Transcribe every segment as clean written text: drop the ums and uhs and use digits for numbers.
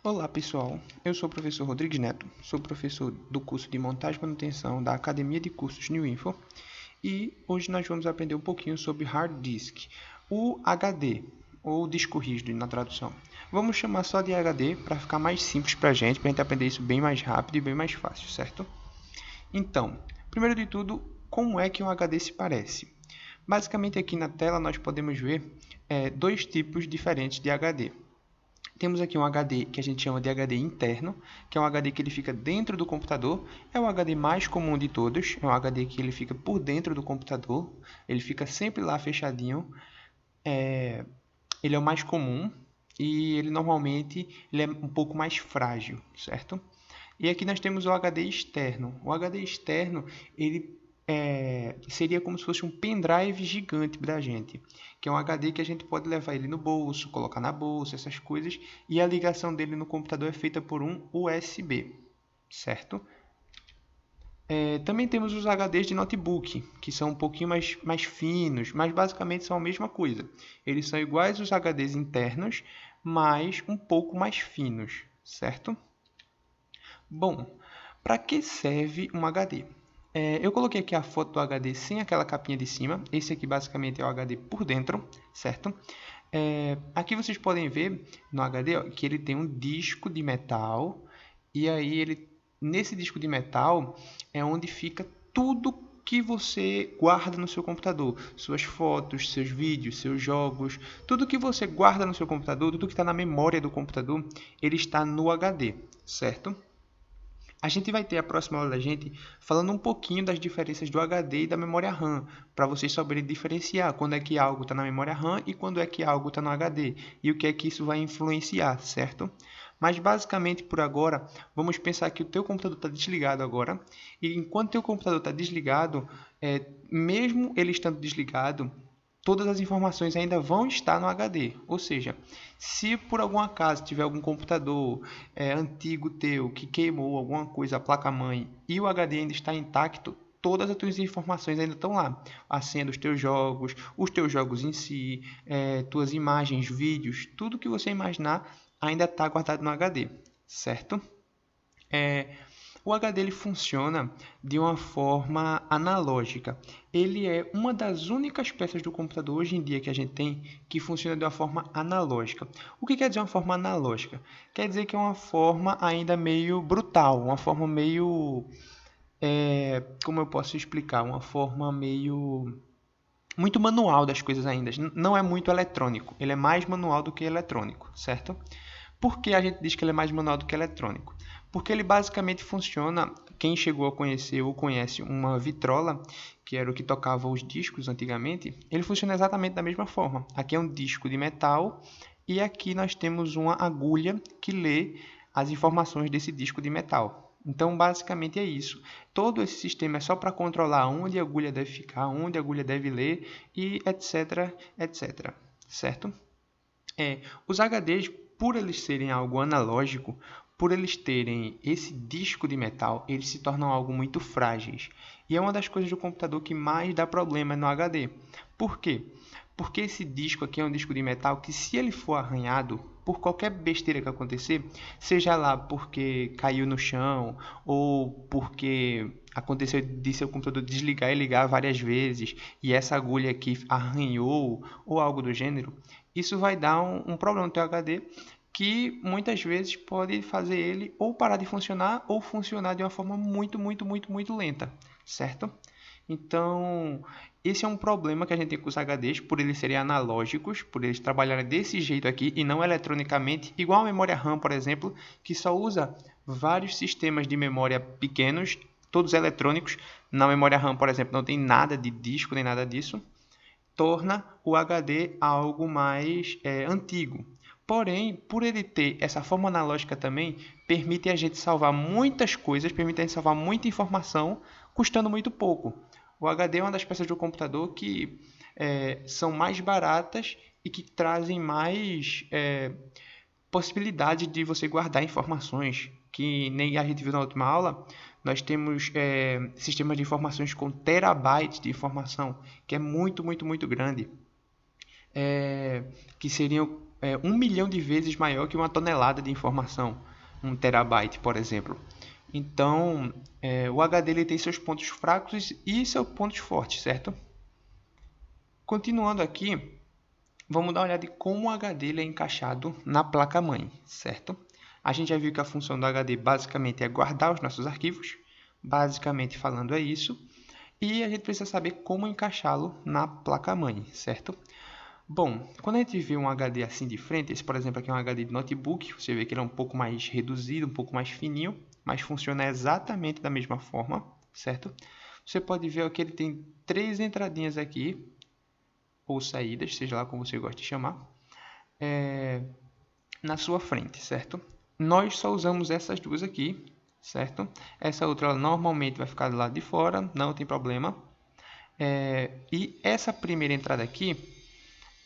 Olá pessoal, eu sou o professor Rodrigues Neto, sou professor do curso de Montagem e Manutenção da Academia de Cursos New Info e hoje nós vamos aprender um pouquinho sobre Hard Disk, o HD, ou disco rígido na tradução. Vamos chamar só de HD para ficar mais simples para a gente aprender isso bem mais rápido e bem mais fácil, certo? Então, primeiro de tudo, como é que um HD se parece? Basicamente aqui na tela nós podemos ver dois tipos diferentes de HD. Temos aqui um HD que a gente chama de HD interno, que é um HD que ele fica dentro do computador. É o HD mais comum de todos, é um HD que ele fica por dentro do computador, ele fica sempre lá fechadinho. Ele é o mais comum e ele normalmente ele é um pouco mais frágil, certo? E aqui nós temos o HD externo. O HD externo ele seria como se fosse um pendrive gigante da gente, que é um HD que a gente pode levar ele no bolso, colocar na bolsa, essas coisas, e a ligação dele no computador é feita por um USB, certo? Também temos os HDs de notebook, que são um pouquinho mais finos, mas basicamente são a mesma coisa. Eles são iguais aos HDs internos, mas um pouco mais finos, certo? Bom, para que serve um HD? Eu coloquei aqui a foto do HD sem aquela capinha de cima. Esse aqui basicamente é o HD por dentro, certo? Aqui vocês podem ver no HD ó, que ele tem um disco de metal. E aí nesse disco de metal é onde fica tudo que você guarda no seu computador. Suas fotos, seus vídeos, seus jogos. Tudo que você guarda no seu computador, tudo que está na memória do computador, ele está no HD, certo? A gente vai ter a próxima aula da gente falando um pouquinho das diferenças do HD e da memória RAM, para vocês saberem diferenciar quando é que algo está na memória RAM e quando é que algo está no HD, e o que é que isso vai influenciar, certo? Mas basicamente por agora, vamos pensar que o teu computador está desligado agora, e enquanto o teu computador está desligado, mesmo ele estando desligado, todas as informações ainda vão estar no HD. Ou seja, se por algum acaso tiver algum computador antigo teu que queimou alguma coisa, a placa-mãe, e o HD ainda está intacto, todas as tuas informações ainda estão lá. A senha dos teus jogos, os teus jogos em si, tuas imagens, vídeos, tudo que você imaginar ainda está guardado no HD, certo? O HD ele funciona de uma forma analógica. Ele é uma das únicas peças do computador hoje em dia que a gente tem que funciona de uma forma analógica. O que quer dizer uma forma analógica? Quer dizer que é uma forma ainda meio brutal, uma forma meio... como eu posso explicar? Uma forma meio... muito manual das coisas ainda. Não é muito eletrônico. Ele é mais manual do que eletrônico, certo? Por que a gente diz que ele é mais manual do que eletrônico? Porque ele basicamente funciona, quem chegou a conhecer ou conhece uma vitrola, que era o que tocava os discos antigamente, ele funciona exatamente da mesma forma. Aqui é um disco de metal e aqui nós temos uma agulha que lê as informações desse disco de metal. Então, basicamente é isso. Todo esse sistema é só para controlar onde a agulha deve ficar, onde a agulha deve ler e etc, etc. Certo? Os HDs, por eles serem algo analógico, por eles terem esse disco de metal, eles se tornam algo muito frágeis. E é uma das coisas do computador que mais dá problema no HD. Por quê? Porque esse disco aqui é um disco de metal que, se ele for arranhado, por qualquer besteira que acontecer, seja lá porque caiu no chão ou porque aconteceu de seu computador desligar e ligar várias vezes e essa agulha aqui arranhou ou algo do gênero, isso vai dar um problema no teu HD que muitas vezes pode fazer ele ou parar de funcionar ou funcionar de uma forma muito lenta, certo? Então, esse é um problema que a gente tem com os HDs, por eles serem analógicos, por eles trabalharem desse jeito aqui e não eletronicamente, igual a memória RAM, por exemplo, que só usa vários sistemas de memória pequenos, todos eletrônicos. Na memória RAM, por exemplo, não tem nada de disco nem nada disso, torna o HD algo mais antigo. Porém, por ele ter essa forma analógica também, permite a gente salvar muitas coisas, permite a gente salvar muita informação, custando muito pouco. O HD é uma das peças do computador que são mais baratas e que trazem mais possibilidade de você guardar informações, que nem a gente viu na última aula. Nós temos sistemas de informações com terabytes de informação, que é muito grande, que seriam 1 milhão de vezes maior que uma tonelada de informação, 1 terabyte, por exemplo. Então, o HD ele tem seus pontos fracos e seus pontos fortes, certo? Continuando aqui, vamos dar uma olhada em como o HD ele é encaixado na placa-mãe, certo? A gente já viu que a função do HD basicamente é guardar os nossos arquivos, basicamente falando é isso, e a gente precisa saber como encaixá-lo na placa-mãe, certo? Bom, quando a gente vê um HD assim de frente, esse por exemplo aqui é um HD de notebook, você vê que ele é um pouco mais reduzido, um pouco mais fininho, mas funciona exatamente da mesma forma, certo? Você pode ver que ele tem 3 entradinhas aqui, ou saídas, seja lá como você gosta de chamar, na sua frente, certo? Nós só usamos essas duas aqui, certo? Essa outra ela normalmente vai ficar do lado de fora, não tem problema. E essa primeira entrada aqui,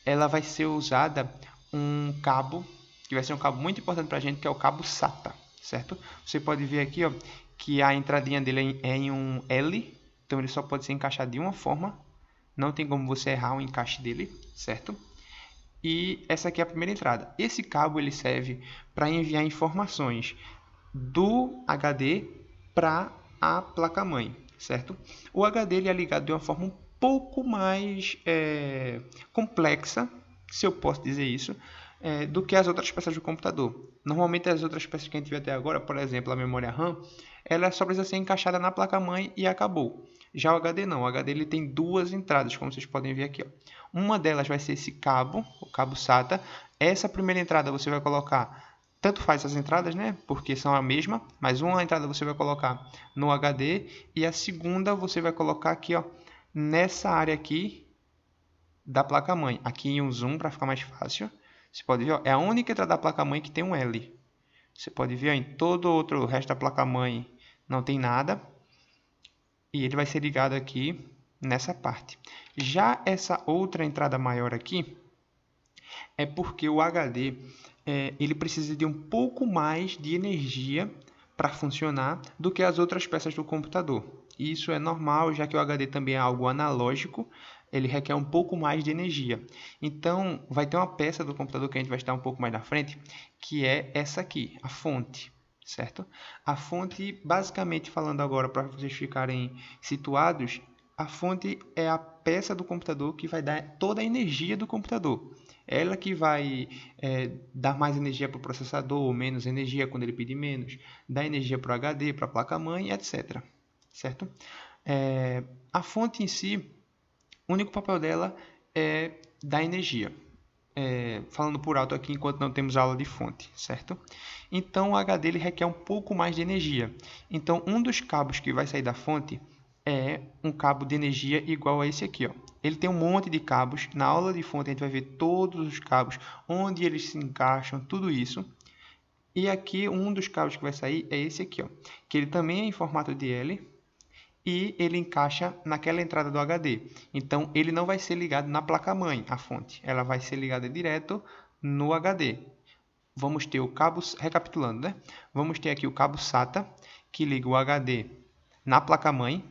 ela vai ser usada um cabo, que vai ser um cabo muito importante para a gente, que é o cabo SATA, certo? Você pode ver aqui, ó, que a entradinha dele é em um L, então ele só pode ser encaixado de uma forma, não tem como você errar o encaixe dele, certo? E essa aqui é a primeira entrada. Esse cabo ele serve para enviar informações do HD para a placa-mãe, certo? O HD ele é ligado de uma forma um pouco mais complexa, se eu posso dizer isso, do que as outras peças do computador. Normalmente as outras peças que a gente viu até agora, por exemplo, a memória RAM, ela só precisa ser encaixada na placa-mãe e acabou. Já o HD não, o HD ele tem duas entradas, como vocês podem ver aqui, ó. Uma delas vai ser esse cabo, o cabo SATA. Essa primeira entrada você vai colocar, tanto faz as entradas, né? Porque são a mesma, mas uma entrada você vai colocar no HD e a segunda você vai colocar aqui, ó, nessa área aqui da placa-mãe. Aqui em um zoom para ficar mais fácil. Você pode ver, ó, é a única entrada da placa-mãe que tem um L. Você pode ver, ó, em todo o resto da placa-mãe não tem nada. E ele vai ser ligado aqui nessa parte. Já essa outra entrada maior aqui é porque o HD ele precisa de um pouco mais de energia para funcionar do que as outras peças do computador. E isso é normal, já que o HD também é algo analógico, ele requer um pouco mais de energia. Então, vai ter uma peça do computador que a gente vai estar um pouco mais na frente, que é essa aqui, a fonte, certo? A fonte, basicamente falando agora para vocês ficarem situados, a fonte é a peça do computador que vai dar toda a energia do computador. Ela que vai dar mais energia para o processador, ou menos energia quando ele pedir menos, dar energia para o HD, para a placa-mãe, etc. Certo? A fonte em si, o único papel dela é dar energia. Falando por alto aqui enquanto não temos aula de fonte, certo? Então o HD ele requer um pouco mais de energia. Então um dos cabos que vai sair da fonte é um cabo de energia igual a esse aqui, ó. Ele tem um monte de cabos. Na aula de fonte a gente vai ver todos os cabos, onde eles se encaixam, tudo isso. E aqui um dos cabos que vai sair é esse aqui, ó, que ele também é em formato de L e ele encaixa naquela entrada do HD. Então ele não vai ser ligado na placa-mãe, a fonte. Ela vai ser ligada direto no HD. Vamos ter o cabo, recapitulando, né? Vamos ter aqui o cabo SATA, que liga o HD na placa-mãe.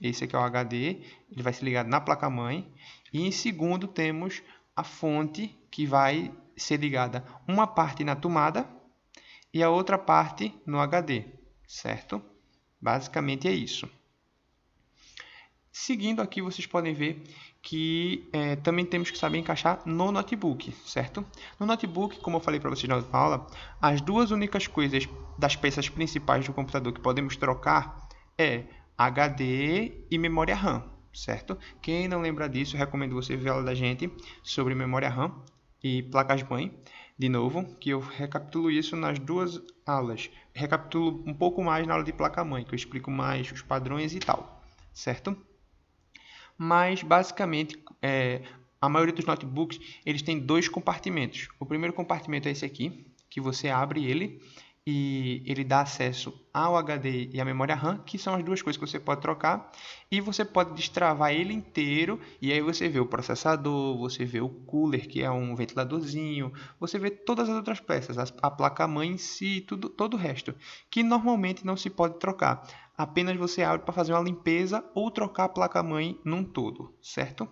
Esse aqui é o HD, ele vai ser ligado na placa-mãe. E em segundo temos a fonte, que vai ser ligada uma parte na tomada e a outra parte no HD, certo? Basicamente é isso. Seguindo aqui, vocês podem ver que também temos que saber encaixar no notebook, certo? No notebook, como eu falei para vocês na outra aula, as duas únicas coisas das peças principais do computador que podemos trocar é HD e memória RAM, certo? Quem não lembra disso, eu recomendo você ver a aula da gente sobre memória RAM e placas-mãe, de novo, que eu recapitulo isso nas duas aulas. Recapitulo um pouco mais na aula de placa-mãe, que eu explico mais os padrões e tal, certo? Mas basicamente a maioria dos notebooks eles têm dois compartimentos. O primeiro compartimento é esse aqui, que você abre ele e ele dá acesso ao HD e à memória RAM, que são as duas coisas que você pode trocar, e você pode destravar ele inteiro, e aí você vê o processador, você vê o cooler, que é um ventiladorzinho, você vê todas as outras peças, a placa-mãe em si, todo o resto, que normalmente não se pode trocar. Apenas você abre para fazer uma limpeza ou trocar a placa-mãe num todo, certo?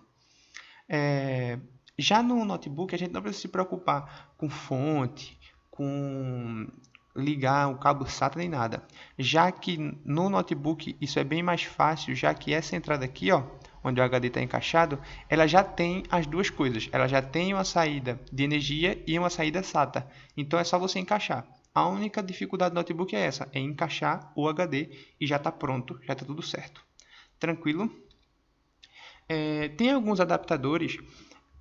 Já no notebook, a gente não precisa se preocupar com fonte, com ligar o cabo SATA nem nada. Já que no notebook isso é bem mais fácil, já que essa entrada aqui, ó, onde o HD está encaixado, ela já tem as duas coisas. Ela já tem uma saída de energia e uma saída SATA. Então é só você encaixar. A única dificuldade do notebook é essa, é encaixar o HD e já está pronto, já está tudo certo. Tranquilo? Tem alguns adaptadores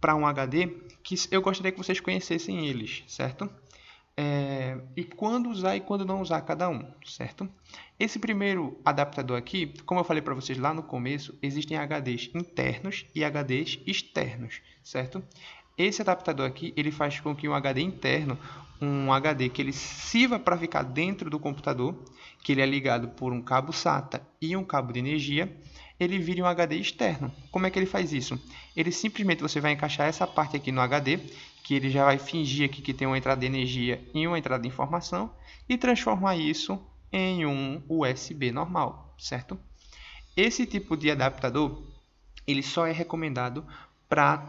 para um HD que eu gostaria que vocês conhecessem eles, certo? E quando usar e quando não usar cada um, certo? Esse primeiro adaptador aqui, como eu falei para vocês lá no começo, existem HDs internos e HDs externos, certo? Esse adaptador aqui, ele faz com que um HD interno, um HD que ele sirva para ficar dentro do computador, que ele é ligado por um cabo SATA e um cabo de energia, ele vire um HD externo. Como é que ele faz isso? Ele simplesmente, você vai encaixar essa parte aqui no HD, que ele já vai fingir aqui que tem uma entrada de energia e uma entrada de informação, e transformar isso em um USB normal, certo? Esse tipo de adaptador, ele só é recomendado para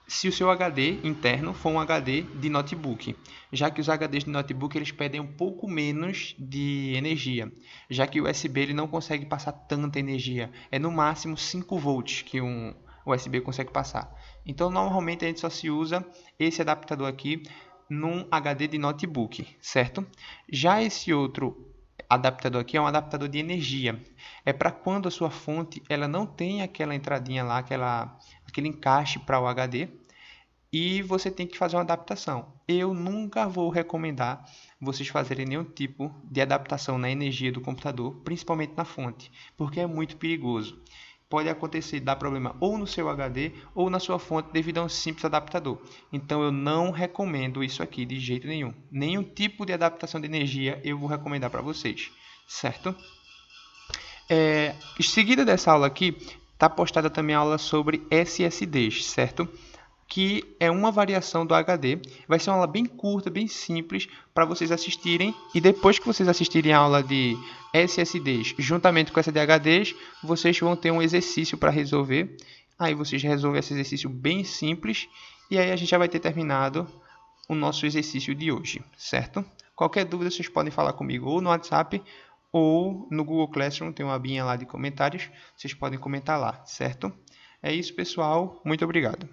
se o seu HD interno for um HD de notebook, já que os HDs de notebook eles pedem um pouco menos de energia, já que o USB ele não consegue passar tanta energia, é no máximo 5 volts que um USB consegue passar. Então normalmente a gente só se usa esse adaptador aqui num HD de notebook, certo? Já esse outro adaptador aqui é um adaptador de energia. É para quando a sua fonte ela não tem aquela entradinha lá, aquele encaixe para o HD e você tem que fazer uma adaptação. Eu nunca vou recomendar vocês fazerem nenhum tipo de adaptação na energia do computador, principalmente na fonte, porque é muito perigoso. Pode acontecer, dar problema ou no seu HD ou na sua fonte devido a um simples adaptador. Então eu não recomendo isso aqui de jeito nenhum. Nenhum tipo de adaptação de energia eu vou recomendar para vocês, certo? Em seguida dessa aula aqui, está postada também a aula sobre SSDs, certo? Que é uma variação do HD. Vai ser uma aula bem curta, bem simples, para vocês assistirem. E depois que vocês assistirem a aula de SSDs, juntamente com essa de HDs, vocês vão ter um exercício para resolver. Aí vocês resolvem esse exercício bem simples. E aí a gente já vai ter terminado o nosso exercício de hoje, certo? Qualquer dúvida vocês podem falar comigo ou no WhatsApp ou no Google Classroom, tem uma abinha lá de comentários. Vocês podem comentar lá, certo? É isso, pessoal. Muito obrigado.